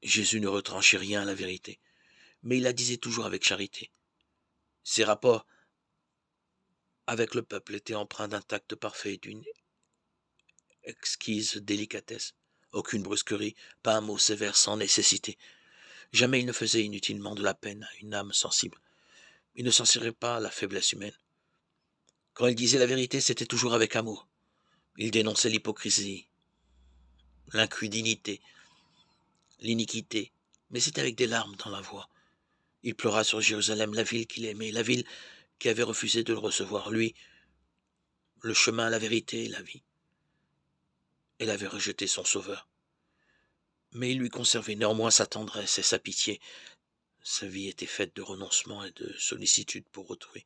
Jésus ne retranchait rien à la vérité, mais il la disait toujours avec charité. Ses rapports avec le peuple étaient empreints d'un tact parfait et d'une exquise délicatesse. Aucune brusquerie, pas un mot sévère sans nécessité. Jamais il ne faisait inutilement de la peine à une âme sensible. Il ne censurait pas la faiblesse humaine. Quand il disait la vérité, c'était toujours avec amour. Il dénonçait l'hypocrisie, l'incudinité, l'iniquité, mais c'était avec des larmes dans la voix. Il pleura sur Jérusalem, la ville qu'il aimait, la ville qui avait refusé de le recevoir, lui, le chemin, la vérité et la vie. Elle avait rejeté son sauveur. Mais il lui conservait néanmoins sa tendresse et sa pitié. Sa vie était faite de renoncement et de sollicitude pour autrui.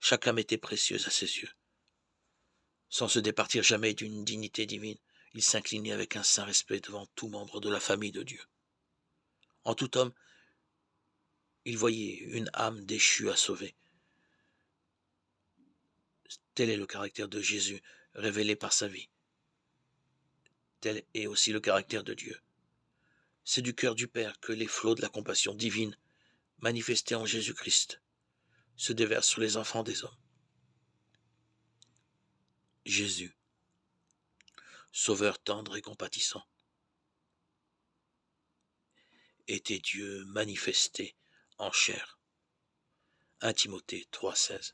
Chaque âme était précieuse à ses yeux. Sans se départir jamais d'une dignité divine, il s'inclinait avec un saint respect devant tout membre de la famille de Dieu. En tout homme, il voyait une âme déchue à sauver. Tel est le caractère de Jésus, révélé par sa vie. Tel est aussi le caractère de Dieu. C'est du cœur du Père que les flots de la compassion divine, manifestés en Jésus-Christ, se déversent sur les enfants des hommes. Jésus, Sauveur tendre et compatissant, était Dieu manifesté en chair. 1 Timothée 3,16.